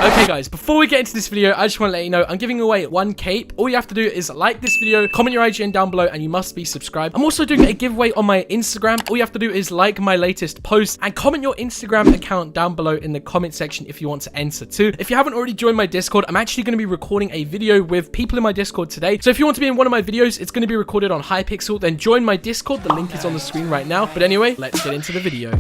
Okay guys, before we get into this video, I just want to let you know I'm giving away one cape. All you have to do is like this video, comment your IGN down below, and you must be subscribed. I'm also doing a giveaway on my Instagram. All you have to do is like my latest post and comment your Instagram account down below in the comment section if you want to enter too. If you haven't already joined my Discord, I'm actually going to be recording a video with people in my Discord today. So if you want to be in one of my videos, it's going to be recorded on Hypixel. Then join my Discord. The link is on the screen right now. But anyway, let's get into the video.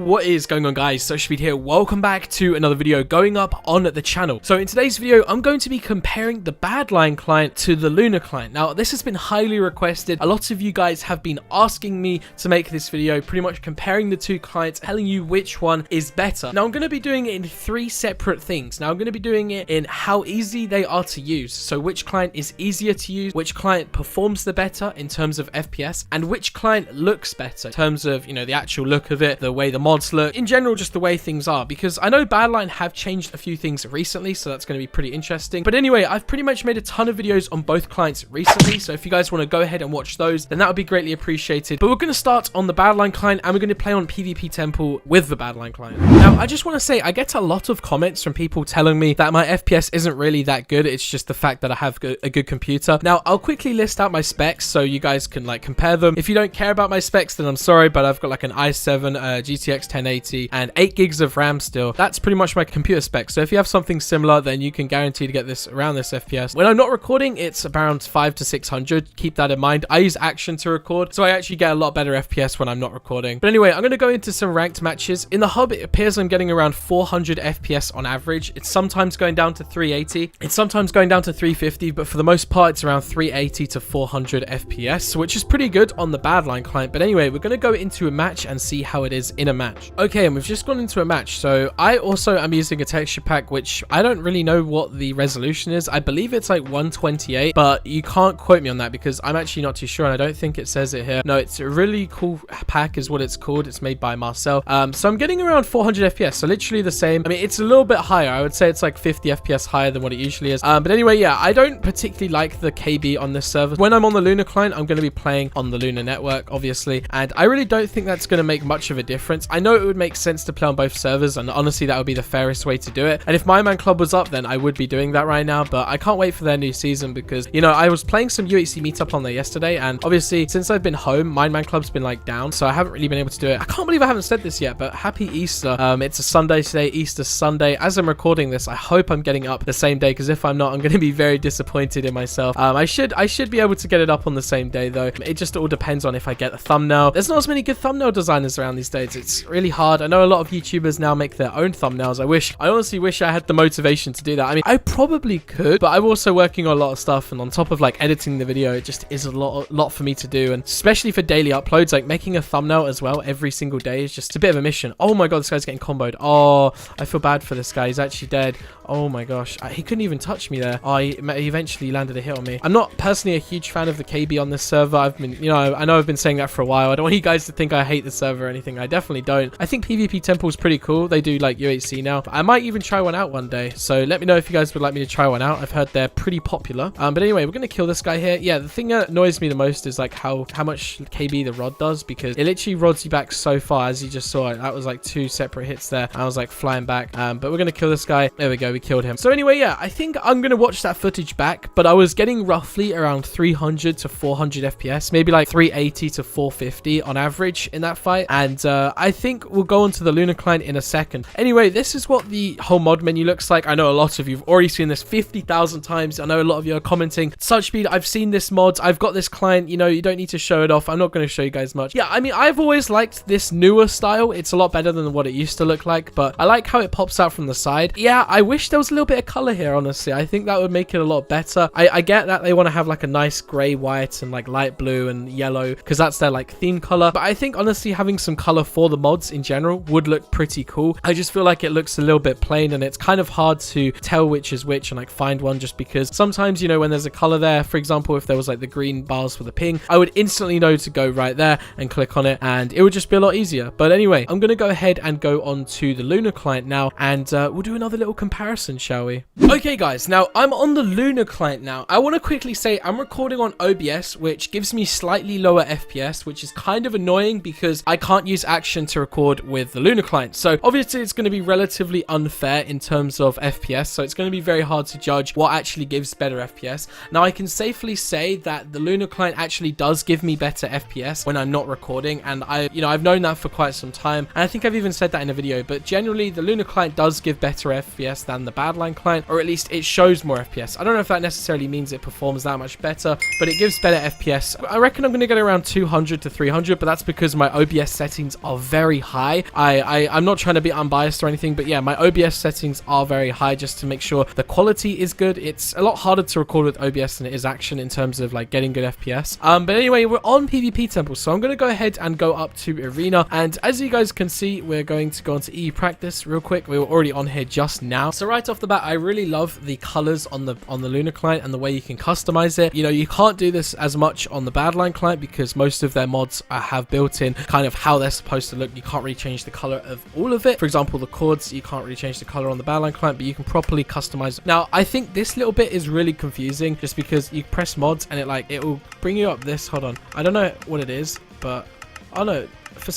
What is going on, guys? SuchSpeed here. Welcome back to another video going up on the channel. So in today's video, I'm going to be comparing the Badlion Client to the Lunar Client. Now, this has been highly requested. A lot of you guys have been asking me to make this video, pretty much comparing the two clients, telling you which one is better. Now, I'm going to be doing it in three separate things. Now, I'm going to be doing it in how easy they are to use. So which client is easier to use, which client performs the better in terms of FPS, and which client looks better in terms of, you know, the actual look of it, the way the mods look, in general, just the way things are, because I know Badlion have changed a few things recently, so that's going to be pretty interesting. But anyway, I've pretty much made a ton of videos on both clients recently, so if you guys want to go ahead and watch those, then that would be greatly appreciated. But we're going to start on the Badlion Client, and we're going to play on PvP Temple with the Badlion Client. Now, I just want to say, I get a lot of comments from people telling me that my FPS isn't really that good. It's just the fact that I have a good computer. Now, I'll quickly list out my specs so you guys can like compare them. If you don't care about my specs, then I'm sorry, but I've got like an i7 GTX 1080 and 8 gigs of RAM still. That's pretty much my computer specs. So if you have something similar, then you can guarantee to get this around this FPS. When I'm not recording, it's around 500 to 600. Keep that in mind. I use Action to record, so I actually get a lot better FPS when I'm not recording. But anyway, I'm going to go into some ranked matches. In the hub, it appears I'm getting around 400 FPS on average. It's sometimes going down to 380. It's sometimes going down to 350, but for the most part, it's around 380 to 400 FPS, which is pretty good on the Badlion Client. But anyway, we're going to go into a match and see how it is in a match. Okay, and we've just gone into a match. So I also am using a texture pack, which I don't really know what the resolution is. I believe it's like 128, but you can't quote me on that because I'm actually not too sure, and I don't think it says it here. No, it's a really cool pack is what it's called. It's made by Marcel. So I'm getting around 400 FPS, so literally the same. I mean, it's a little bit higher. I would say it's like 50 FPS higher than what it usually is. But anyway, yeah, I don't particularly like the KB on this server. When I'm on the Lunar Client, I'm going to be playing on the Lunar network, obviously, and I really don't think that's going to make much of a difference. I know it would make sense to play on both servers, and honestly that would be the fairest way to do it. And if My Man Club was up, then I would be doing that right now, but I can't wait for their new season because, you know, I was playing some UHC meetup on there yesterday, and obviously since I've been home, My Man Club's been like down, so I haven't really been able to do it. I can't believe I haven't said this yet, but happy Easter. It's a Sunday today, Easter Sunday. As I'm recording this, I hope I'm getting up the same day, because if I'm not, I'm going to be very disappointed in myself. I should be able to get it up on the same day though. It just all depends on if I get a thumbnail. There's not as many good thumbnail designers around these days. It's really hard. I know a lot of YouTubers now make their own thumbnails. I honestly wish I had the motivation to do that. I mean, I probably could, but I'm also working on a lot of stuff, and on top of like editing the video, it just is a lot for me to do, and especially for daily uploads, like making a thumbnail as well every single day is just a bit of a mission. Oh my god, this guy's getting comboed. Oh, I feel bad for this guy. He's actually dead. Oh my gosh, he couldn't even touch me there. Oh, he eventually landed a hit on me. I'm not personally a huge fan of the KB on this server. I've been, you know, I know I've been saying that for a while. I don't want you guys to think I hate the server or anything. I definitely don't. I think PvP Temple is pretty cool. They do like UHC now. I might even try one out one day, so let me know if you guys would like me to try one out. I've heard they're pretty popular. But anyway, we're gonna kill this guy here. Yeah, the thing that annoys me the most is like how much KB the rod does, because it literally rods you back so far. As you just saw, that was like 2 separate hits there. I was like flying back, but we're gonna kill this guy. There we go, we killed him. So anyway, yeah, I think I'm gonna watch that footage back, but I was getting roughly around 300 to 400 FPS, maybe like 380 to 450 on average in that fight. And I think we'll go on to the Lunar Client in a second. Anyway, this is what the whole mod menu looks like. I know a lot of you've already seen this 50,000 times. I know a lot of you are commenting, SuchSpeed, I've seen this mod, I've got this client, you know, you don't need to show it off. I'm not going to show you guys much. Yeah, I mean, I've always liked this newer style. It's a lot better than what it used to look like, but I like how it pops out from the side. Yeah, I wish there was a little bit of color here, honestly. I think that would make it a lot better. I get that they want to have like a nice gray, white, and like light blue and yellow, because that's their like theme color, but I think honestly having some color for the mod mods in general would look pretty cool. I just feel like it looks a little bit plain, and it's kind of hard to tell which is which and like find one, just because sometimes, you know, when there's a color there, for example, if there was like the green bars for the ping, I would instantly know to go right there and click on it, and it would just be a lot easier. But anyway, I'm going to go ahead and go on to the Lunar Client now, and we'll do another little comparison, shall we? Okay guys, now I'm on the Lunar Client now. I want to quickly say I'm recording on OBS, which gives me slightly lower FPS, which is kind of annoying because I can't use action to record with the Lunar Client. So obviously it's going to be relatively unfair in terms of FPS, so it's going to be very hard to judge what actually gives better FPS. Now I can safely say that the Lunar Client actually does give me better FPS when I'm not recording, and I've known that for quite some time, and I think I've even said that in a video, but generally the Lunar Client does give better FPS than the Badlion Client, or at least it shows more FPS. I don't know if that necessarily means it performs that much better, but it gives better FPS. I reckon I'm going to get around 200 to 300, but that's because my OBS settings are very high. I'm not trying to be unbiased or anything, but yeah, my OBS settings are very high just to make sure the quality is good. It's a lot harder to record with OBS than it is action in terms of like getting good FPS. But anyway, we're on PvP Temple, so I'm going to go ahead and go up to Arena, and as you guys can see, we're going to go into EU Practice real quick. We were already on here just now. So right off the bat, I really love the colors on the Lunar Client and the way you can customize it. You know, you can't do this as much on the Badlion Client because most of their mods have built in kind of how they're supposed to look. You can't really change the color of all of it. For example, the chords, you can't really change the color on the Badlion Client, but you can properly customize it. Now, I think this little bit is really confusing just because you press mods and it will bring you up this. Hold on. I don't know what it is, but oh no.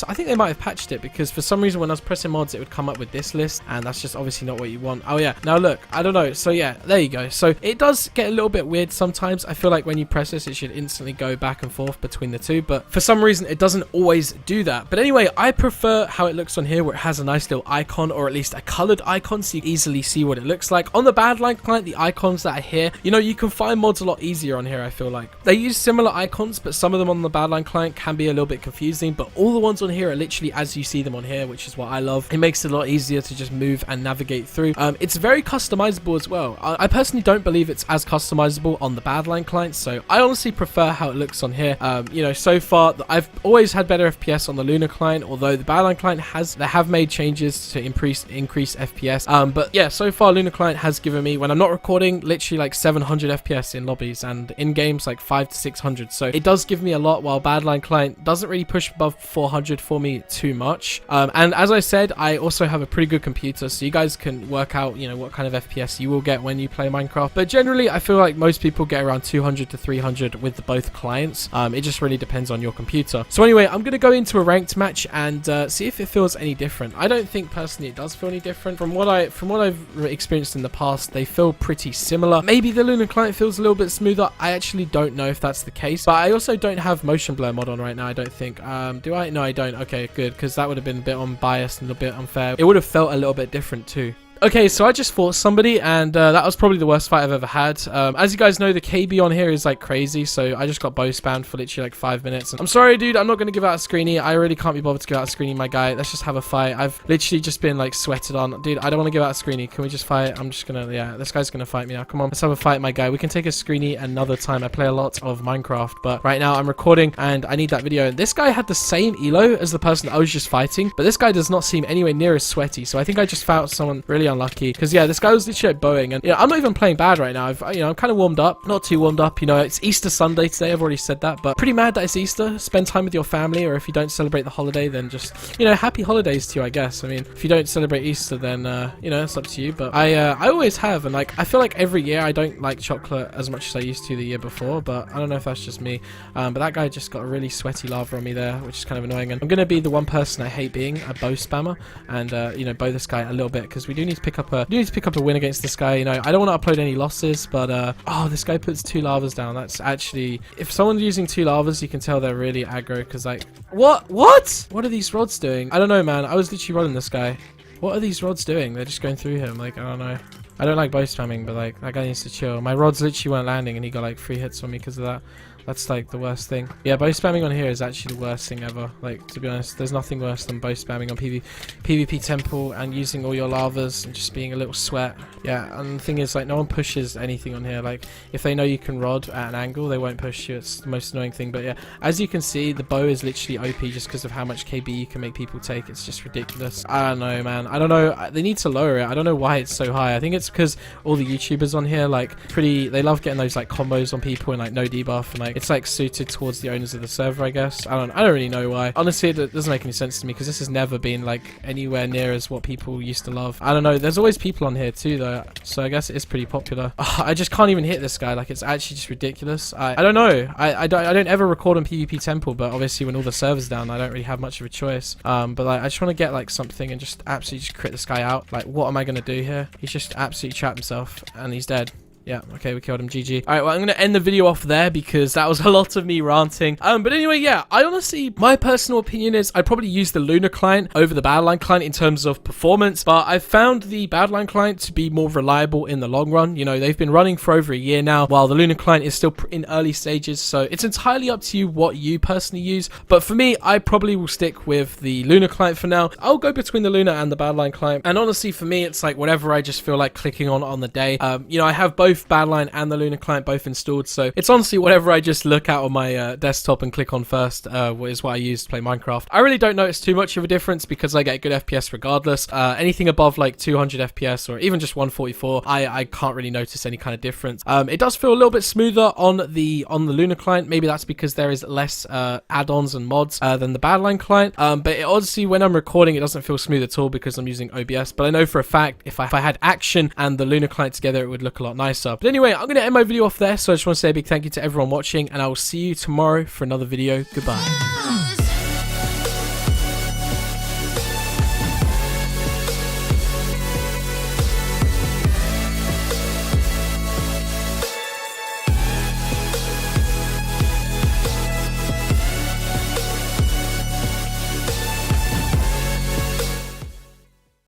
I think they might have patched it because for some reason when I was pressing mods it would come up with this list, and that's just obviously not what you want. Oh yeah, now look, I don't know. So yeah, there you go. So it does get a little bit weird sometimes. I feel like when you press this it should instantly go back and forth between the two, but for some reason it doesn't always do that. But anyway, I prefer how it looks on here, where it has a nice little icon, or at least a colored icon, so you can easily see what it looks like. On the Badlion Client, the icons that are here, you know, you can find mods a lot easier on here. I feel like they use similar icons, but some of them on the Badlion Client can be a little bit confusing, but all the ones on here are literally as you see them on here, which is what I love. It makes it a lot easier to just move and navigate through. It's very customizable as well. I personally don't believe it's as customizable on the Badlion Client, so I honestly prefer how it looks on here. You know, so far I've always had better FPS on the Lunar Client, although the Badlion Client they have made changes to increase FPS. But yeah, so far Lunar Client has given me, when I'm not recording, literally like 700 FPS in lobbies, and in games like 500 to 600. So it does give me a lot, while Badlion Client doesn't really push above 400 for me too much. And as I said, I also have a pretty good computer, so you guys can work out, you know, what kind of FPS you will get when you play Minecraft. But generally I feel like most people get around 200 to 300 with both clients. It just really depends on your computer. So anyway, I'm going to go into a ranked match and see if it feels any different. I don't think personally it does feel any different. From what I've experienced in the past, they feel pretty similar. Maybe the Lunar Client feels a little bit smoother. I actually don't know if that's the case, but I also don't have motion blur mod on right now, I don't think. Do I? No, I don't. Okay, good, because that would have been a bit unbiased and a bit unfair. It would have felt a little bit different too. Okay, so I just fought somebody, and that was probably the worst fight I've ever had. As you guys know, the KB on here is like crazy, so I just got bow spammed for literally like 5 minutes. I'm sorry, dude, I'm not going to give out a screenie. I really can't be bothered to give out a screenie, my guy. Let's just have a fight. I've literally just been like sweated on. Dude, I don't want to give out a screenie. Can we just fight? I'm just gonna, yeah, this guy's gonna fight me now. Come on, let's have a fight, my guy. We can take a screenie another time. I play a lot of Minecraft, but right now I'm recording and I need that video. And this guy had the same elo as the person I was just fighting, but this guy does not seem anywhere near as sweaty, so I think I just fought someone really unlucky, because yeah, this guy was literally bowing, and yeah, I'm not even playing bad right now. I'm kind of warmed up, not too warmed up. You know, it's Easter Sunday today. I've already said that, but pretty mad that it's Easter. Spend time with your family, or if you don't celebrate the holiday, then just, you know, happy holidays to you, I guess. I mean, if you don't celebrate Easter, then you know, it's up to you. But I always have, and like I feel like every year I don't like chocolate as much as I used to the year before, but I don't know if that's just me. But that guy just got a really sweaty lava on me there, which is kind of annoying. And I'm gonna be the one person I hate being, a bow spammer, and you know, bow this guy a little bit, because we do need to pick up a win against this guy. You know, I don't want to upload any losses, but oh, this guy puts 2 lavas down. That's actually, if someone's using 2 lavas, you can tell they're really aggro, because like, what are these rods doing? I don't know, man. I was literally running this guy. What are these rods doing? They're just going through him. Like, I don't know. I don't like bow spamming, but like, that guy needs to chill. My rods literally weren't landing, and he got like 3 hits on me because of that. That's like the worst thing. Yeah, bow spamming on here is actually the worst thing ever. Like, to be honest, there's nothing worse than bow spamming on PvP Temple and using all your lavas and just being a little sweat. Yeah, and the thing is, like, no one pushes anything on here. Like, if they know you can rod at an angle, they won't push you. It's the most annoying thing. But yeah, as you can see, the bow is literally OP just because of how much KB you can make people take. It's just ridiculous. I don't know, man. I don't know. They need to lower it. I don't know why it's so high. I think it's because all the YouTubers on here, like, they love getting those, like, combos on people and, like, no debuff. And, like, it's, like, suited towards the owners of the server, I guess. I don't really know why. Honestly, it doesn't make any sense to me because this has never been, like, anywhere near as what people used to love. I don't know. There's always people on here, too, though. So I guess it is pretty popular. I just can't even hit this guy. Like, it's actually just ridiculous. I don't know. I don't ever record on PvP Temple, but obviously when all the servers down, I don't really have much of a choice. But like, I just want to get like something and just absolutely just crit this guy out. Like, what am I gonna do here? He's just absolutely trapped himself and he's dead. Yeah, okay, we killed him. GG. Alright, well, I'm going to end the video off there because that was a lot of me ranting. But anyway, yeah, I honestly, my personal opinion is I'd probably use the Lunar Client over the Badlion Client in terms of performance, but I've found the Badlion Client to be more reliable in the long run. You know, they've been running for over a year now, while the Lunar Client is still in early stages, so it's entirely up to you what you personally use. But for me, I probably will stick with the Lunar Client for now. I'll go between the Lunar and the Badlion Client, and honestly, for me, it's like whatever I just feel like clicking on the day. You know, I have both Badlion and the Lunar Client both installed, so it's honestly whatever I just look at on my desktop and click on first is what I use to play Minecraft. I really don't notice too much of a difference because I get good FPS regardless. Anything above like 200 FPS or even just 144, I can't really notice any kind of difference. It does feel a little bit smoother on the Lunar Client. Maybe that's because there is less add-ons and mods than the Badlion Client. But it, honestly, when I'm recording, it doesn't feel smooth at all because I'm using OBS. But I know for a fact if I had Action and the Lunar Client together, it would look a lot nicer. But anyway, I'm going to end my video off there, so I just want to say a big thank you to everyone watching, and I will see you tomorrow for another video. Goodbye.